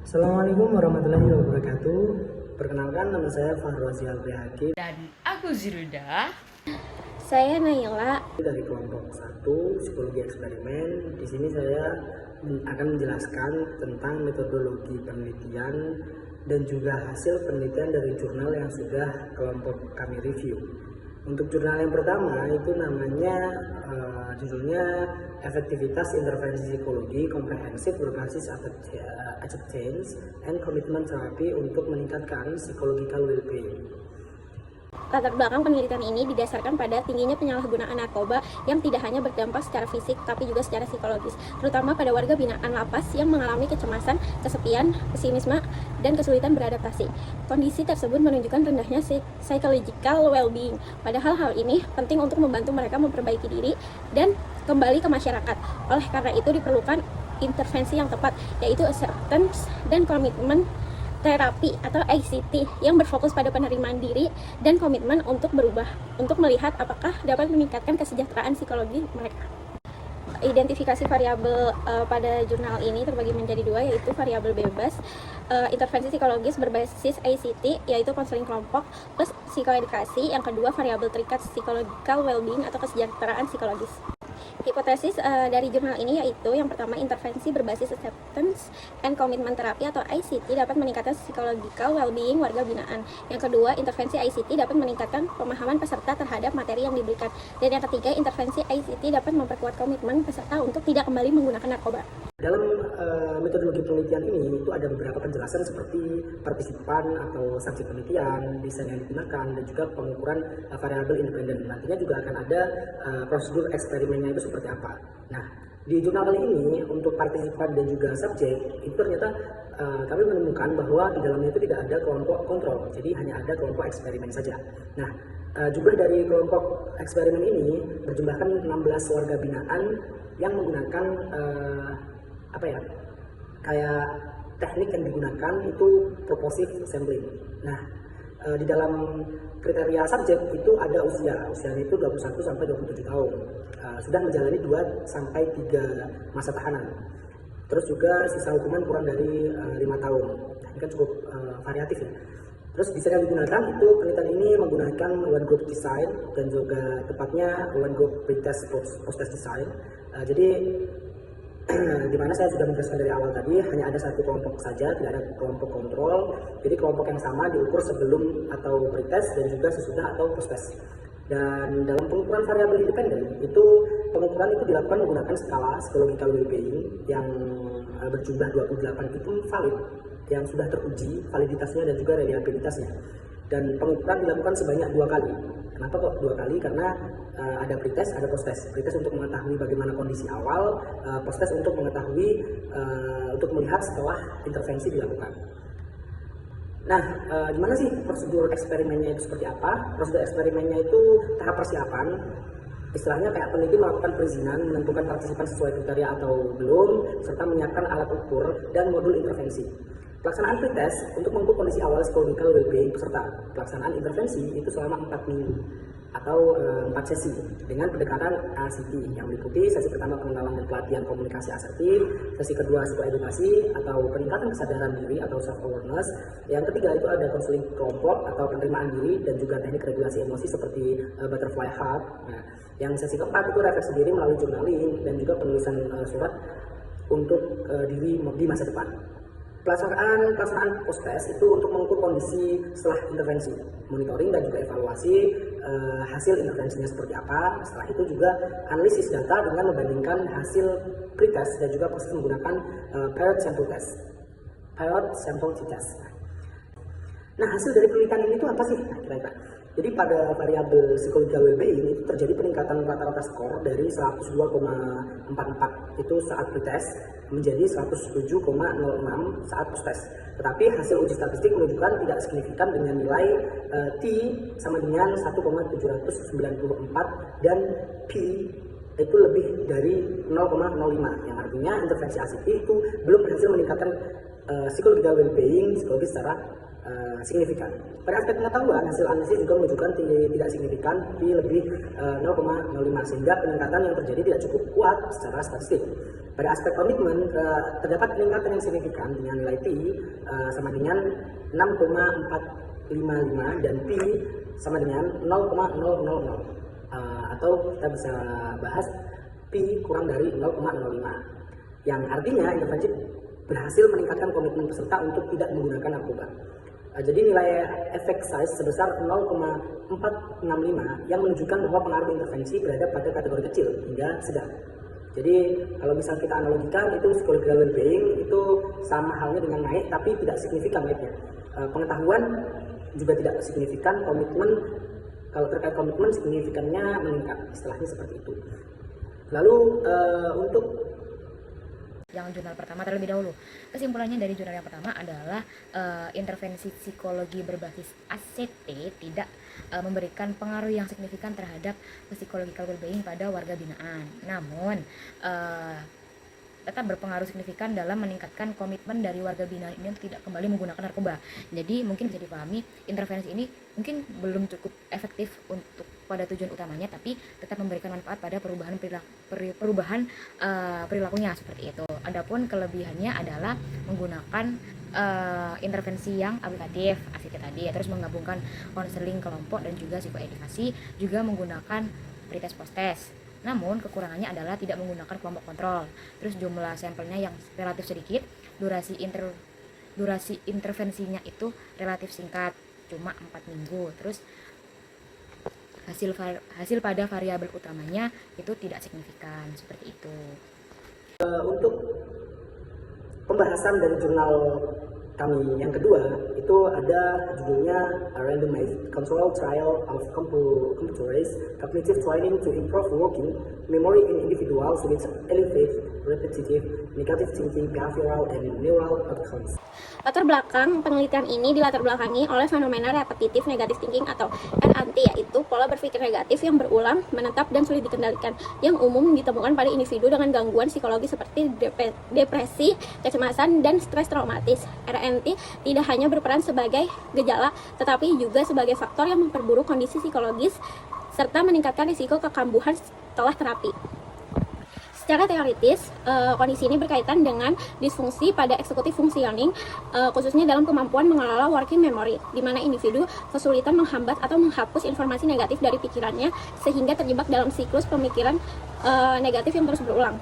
Assalamualaikum warahmatullahi wabarakatuh. Perkenalkan, nama saya Fahruazi Albrihaki Dan aku Ziruda. Saya Naila dari kelompok 1 Psikologi Eksperimen. Di sini saya akan menjelaskan tentang metodologi penelitian dan juga hasil penelitian dari jurnal yang sudah kelompok kami review. Untuk jurnal yang pertama itu namanya judulnya Efektivitas Intervensi Psikologi Komprehensif Berbasis Acceptance and Commitment Therapy untuk meningkatkan psychological well-being. Latar belakang penelitian ini didasarkan pada tingginya penyalahgunaan narkoba yang tidak hanya berdampak secara fisik tapi juga secara psikologis, terutama pada warga binaan lapas yang mengalami kecemasan, kesepian, pesimisme, dan kesulitan beradaptasi. Kondisi tersebut menunjukkan rendahnya psychological well-being. Padahal hal ini penting untuk membantu mereka memperbaiki diri dan kembali ke masyarakat. Oleh karena itu diperlukan intervensi yang tepat, yaitu acceptance dan commitment terapi atau ACT yang berfokus pada penerimaan diri dan komitmen untuk berubah, untuk melihat apakah dapat meningkatkan kesejahteraan psikologi mereka. Identifikasi variabel pada jurnal ini terbagi menjadi dua, yaitu variabel bebas, intervensi psikologis berbasis ACT, yaitu konseling kelompok, plus psikoedukasi. Yang kedua, variabel terikat psychological well-being atau kesejahteraan psikologis. Hipotesis dari jurnal ini yaitu yang pertama, intervensi berbasis acceptance and commitment therapy atau ICT dapat meningkatkan psychological well-being warga binaan. Yang kedua, intervensi ICT dapat meningkatkan pemahaman peserta terhadap materi yang diberikan. Dan yang ketiga, intervensi ICT dapat memperkuat komitmen peserta untuk tidak kembali menggunakan narkoba. Dalam metodologi penelitian ini itu ada beberapa penjelasan seperti partisipan atau subjek penelitian, desain yang digunakan, dan juga pengukuran variabel independen. Nantinya juga akan ada prosedur eksperimennya itu seperti apa. Nah, di jurnal kali ini untuk partisipan dan juga subjek itu ternyata kami menemukan bahwa di dalamnya itu tidak ada kelompok kontrol, jadi hanya ada kelompok eksperimen saja. Nah, jumlah dari kelompok eksperimen ini berjumlahkan 16 warga binaan yang menggunakan kayak teknik yang digunakan itu purposive sampling. Nah, di dalam kriteria subjek itu ada usianya itu 21 sampai 27 tahun. Sudah menjalani 2 sampai 3 masa tahanan. Terus juga sisa hukuman kurang dari 5 tahun. Ini kan cukup variatif ya. Terus desain yang digunakan itu penelitian ini menggunakan one group design dan juga tepatnya one group pretest post-test design. Jadi di mana saya sudah menjelaskan dari awal tadi, hanya ada satu kelompok saja, tidak ada kelompok kontrol. Jadi kelompok yang sama diukur sebelum atau pretest dan juga sesudah atau post-test. Dan dalam pengukuran variabel independen itu pengukuran itu dilakukan menggunakan skala psychological well-being yang berjumlah 28 itu valid, yang sudah teruji validitasnya dan juga reliabilitasnya. Dan pengukuran dilakukan sebanyak 2 kali. Kenapa kok 2 kali? Karena ada pretest, ada post-test. Pretest untuk mengetahui bagaimana kondisi awal, post-test untuk mengetahui, untuk melihat setelah intervensi dilakukan. Nah, gimana sih prosedur eksperimennya itu seperti apa? Prosedur eksperimennya itu tahap persiapan. Istilahnya kayak peneliti melakukan perizinan, menentukan partisipan sesuai kriteria atau belum, serta menyiapkan alat ukur dan modul intervensi. Pelaksanaan pretest untuk mengukur kondisi awal psychological well-being peserta. Pelaksanaan intervensi itu selama 4 minggu atau 4 sesi dengan pendekatan ACT yang meliputi sesi pertama pengenalan dan pelatihan komunikasi asertif, sesi kedua psikoedukasi atau peningkatan kesadaran diri atau self awareness, yang ketiga itu ada konseling kelompok atau penerimaan diri dan juga teknik regulasi emosi seperti butterfly hug. Nah, yang sesi keempat itu refleksi diri melalui journaling dan juga penulisan surat untuk diri di masa depan. Pelaksanaan post-test itu untuk mengukur kondisi setelah intervensi, monitoring dan juga evaluasi hasil intervensinya seperti apa. Setelah itu juga analisis data dengan membandingkan hasil pretest dan juga post-test menggunakan paired sample test. Nah, hasil dari penelitian ini itu apa sih? Nah, kira-kira. Jadi pada variabel psychological well-being itu terjadi peningkatan rata-rata skor dari 102,44 itu saat pretest menjadi 107,06 saat post-test. Tetapi hasil uji statistik menunjukkan tidak signifikan dengan nilai T sama dengan 1,794 dan P itu lebih dari 0,05, yang artinya intervensi ACT itu belum berhasil meningkatkan psychological well-being psikologis secara signifikan. Pada aspek pengetahuan, hasil analisis juga menunjukkan tidak signifikan di lebih 0,05, sehingga peningkatan yang terjadi tidak cukup kuat secara statistik. Pada aspek komitmen, terdapat peningkatan yang signifikan dengan nilai T sama dengan 6,455 dan P sama dengan 0,000. Atau kita bisa bahas P kurang dari 0,05. Yang artinya intervensi berhasil meningkatkan komitmen peserta untuk tidak menggunakan narkoba. Jadi nilai efek size sebesar 0,465 yang menunjukkan bahwa pengaruh intervensi berada pada kategori kecil hingga sedang. Jadi kalau misal kita analogikan itu psychological well-being itu sama halnya dengan naik tapi tidak signifikan naiknya. Pengetahuan juga tidak signifikan, komitmen kalau terkait komitmen signifikannya meningkat, istilahnya seperti itu. Lalu untuk yang jurnal pertama terlebih dahulu. Kesimpulannya dari jurnal yang pertama adalah intervensi psikologi berbasis ACT tidak memberikan pengaruh yang signifikan terhadap psychological well-being pada warga binaan. Namun tetap berpengaruh signifikan dalam meningkatkan komitmen dari warga binaan ini untuk tidak kembali menggunakan narkoba. Jadi mungkin bisa dipahami intervensi ini mungkin belum cukup efektif untuk pada tujuan utamanya, tapi tetap memberikan manfaat pada perubahan perilakunya seperti itu. Adapun kelebihannya adalah menggunakan intervensi yang aplikatif ACT tadi, terus menggabungkan konseling kelompok dan juga psikoedukasi, juga menggunakan pretest post-test. Namun kekurangannya adalah tidak menggunakan kelompok kontrol, terus jumlah sampelnya yang relatif sedikit, durasi intervensinya itu relatif singkat, cuma 4 minggu, terus hasil pada variabel utamanya itu tidak signifikan, seperti itu. Untuk pembahasan dari jurnal kami yang kedua itu ada judulnya A Randomized Control Trial of Computerized Cognitive Training to Improve Working Memory in Individuals with Elevated Repetitive Negative Thinking Behavioral and Neural Outcomes. Latar belakang penelitian ini dilatar belakangi oleh fenomena repetitif negative thinking atau RNT, yaitu pola berpikir negatif yang berulang, menetap, dan sulit dikendalikan, yang umum ditemukan pada individu dengan gangguan psikologi seperti depresi, kecemasan, dan stres traumatis. RNT tidak hanya berperan sebagai gejala, tetapi juga sebagai faktor yang memperburuk kondisi psikologis serta meningkatkan risiko kekambuhan setelah terapi. Secara teoritis, kondisi ini berkaitan dengan disfungsi pada eksekutif functioning, khususnya dalam kemampuan mengelola working memory, di mana individu kesulitan menghambat atau menghapus informasi negatif dari pikirannya sehingga terjebak dalam siklus pemikiran negatif yang terus berulang.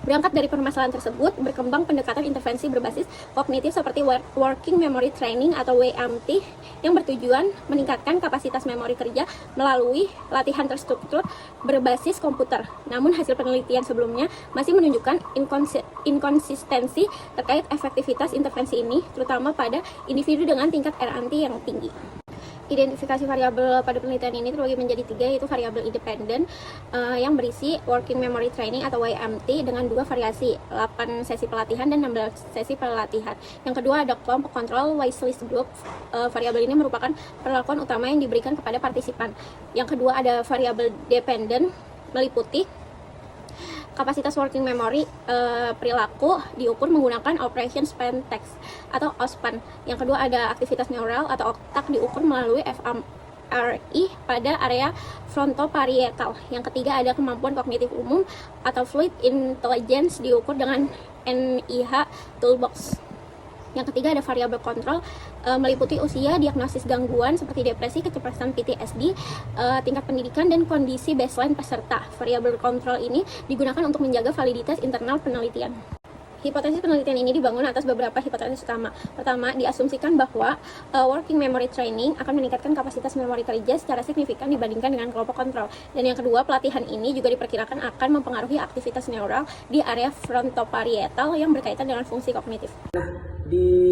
Berangkat dari permasalahan tersebut, berkembang pendekatan intervensi berbasis kognitif seperti Working Memory Training atau WMT yang bertujuan meningkatkan kapasitas memori kerja melalui latihan terstruktur berbasis komputer. Namun hasil penelitian sebelumnya masih menunjukkan inkonsistensi terkait efektivitas intervensi ini, terutama pada individu dengan tingkat RNT yang tinggi. Identifikasi variabel pada penelitian ini terbagi menjadi 3, yaitu variabel independen yang berisi Working Memory Training atau WMT dengan 2 variasi, 8 sesi pelatihan dan 16 sesi pelatihan. Yang kedua ada kelompok kontrol wishlist group. Variabel ini merupakan perlakuan utama yang diberikan kepada partisipan. Yang kedua ada variabel dependen, meliputi kapasitas working memory perilaku diukur menggunakan Operation Span Text atau OSPAN. Yang kedua ada aktivitas neural atau otak diukur melalui fMRI pada area frontoparietal. Yang ketiga ada kemampuan kognitif umum atau Fluid Intelligence diukur dengan NIH Toolbox. Yang ketiga ada variabel kontrol, meliputi usia, diagnosis gangguan seperti depresi, kecemasan, PTSD, tingkat pendidikan, dan kondisi baseline peserta. Variabel kontrol ini digunakan untuk menjaga validitas internal penelitian. Hipotesis penelitian ini dibangun atas beberapa hipotesis utama. Pertama, diasumsikan bahwa working memory training akan meningkatkan kapasitas memori kerja secara signifikan dibandingkan dengan kelompok kontrol. Dan yang kedua, pelatihan ini juga diperkirakan akan mempengaruhi aktivitas neural di area frontoparietal yang berkaitan dengan fungsi kognitif. Nah, di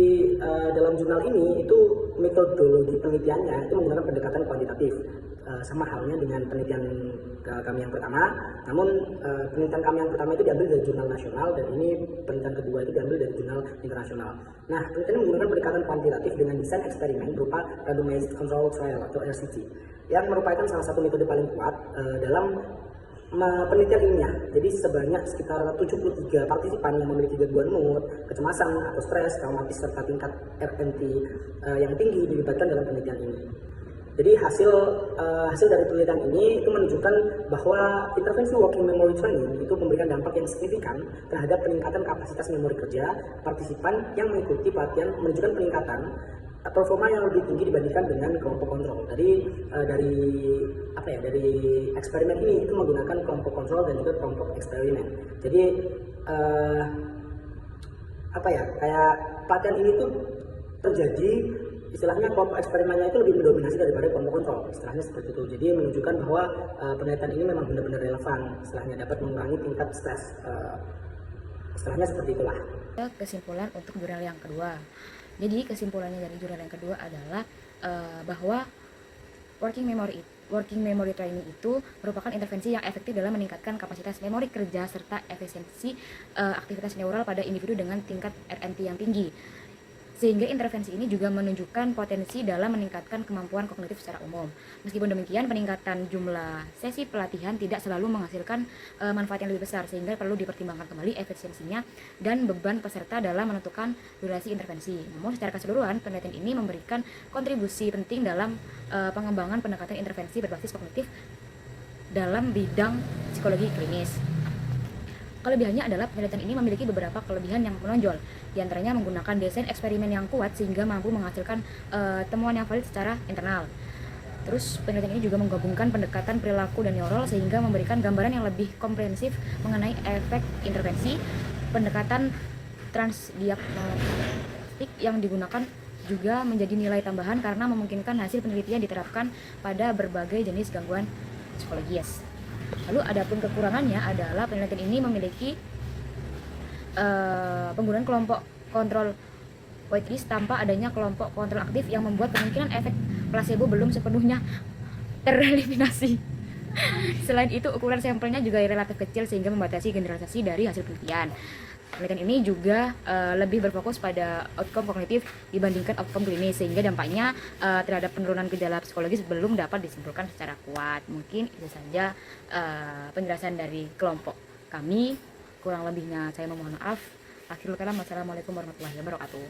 dalam jurnal ini itu metodologi penelitiannya itu menggunakan pendekatan kuantitatif, sama halnya dengan penelitian kami yang pertama. Namun penelitian kami yang pertama itu diambil dari jurnal nasional dan ini penelitian kedua itu diambil dari jurnal internasional. Nah, penelitian menggunakan pendekatan kuantitatif dengan desain eksperimen berupa randomized control trial atau RCT yang merupakan salah satu metode paling kuat dalam penelitian ilmiah. Jadi sebanyak sekitar 73 partisipan yang memiliki gangguan mood, kecemasan atau stres, traumatis serta tingkat RNT yang tinggi dilibatkan dalam penelitian ini. Jadi hasil dari penelitian ini itu menunjukkan bahwa intervensi working memory training itu memberikan dampak yang signifikan terhadap peningkatan kapasitas memori kerja partisipan yang mengikuti pelatihan, menunjukkan peningkatan performa yang lebih tinggi dibandingkan dengan kelompok kontrol. Dari eksperimen ini itu menggunakan kelompok kontrol dan juga kelompok eksperimen. Jadi kayak pelatihan ini tuh terjadi, istilahnya kelompok eksperimennya itu lebih mendominasi daripada kelompok kontrol, istilahnya seperti itu. Jadi menunjukkan bahwa penelitian ini memang benar-benar relevan, istilahnya dapat mengurangi tingkat stres, istilahnya seperti itulah. Kesimpulan untuk jurnal yang kedua. Jadi kesimpulannya dari jurnal yang kedua adalah bahwa working memory training itu merupakan intervensi yang efektif dalam meningkatkan kapasitas memori kerja serta efisiensi aktivitas neural pada individu dengan tingkat RNT yang tinggi. Sehingga intervensi ini juga menunjukkan potensi dalam meningkatkan kemampuan kognitif secara umum. Meskipun demikian, peningkatan jumlah sesi pelatihan tidak selalu menghasilkan manfaat yang lebih besar, sehingga perlu dipertimbangkan kembali efisiensinya dan beban peserta dalam menentukan durasi intervensi. Namun secara keseluruhan, penelitian ini memberikan kontribusi penting dalam pengembangan pendekatan intervensi berbasis kognitif dalam bidang psikologi klinis. Kelebihannya adalah penelitian ini memiliki beberapa kelebihan yang menonjol, di antaranya menggunakan desain eksperimen yang kuat sehingga mampu menghasilkan temuan yang valid secara internal. Terus penelitian ini juga menggabungkan pendekatan perilaku dan neural sehingga memberikan gambaran yang lebih komprehensif mengenai efek intervensi. Pendekatan transdiagnostik yang digunakan juga menjadi nilai tambahan karena memungkinkan hasil penelitian diterapkan pada berbagai jenis gangguan psikologis. Lalu adapun kekurangannya adalah penelitian ini memiliki penggunaan kelompok kontrol waitlist tanpa adanya kelompok kontrol aktif yang membuat kemungkinan efek placebo belum sepenuhnya tereliminasi. Selain itu, ukuran sampelnya juga relatif kecil sehingga membatasi generalisasi dari hasil penelitian. Penelitian ini juga lebih berfokus pada outcome kognitif dibandingkan outcome klinis, sehingga dampaknya terhadap penurunan gejala psikologis belum dapat disimpulkan secara kuat. Mungkin itu saja penjelasan dari kelompok kami. Kurang lebihnya saya memohon maaf. Akhirul kalam, wassalamualaikum warahmatullahi wabarakatuh.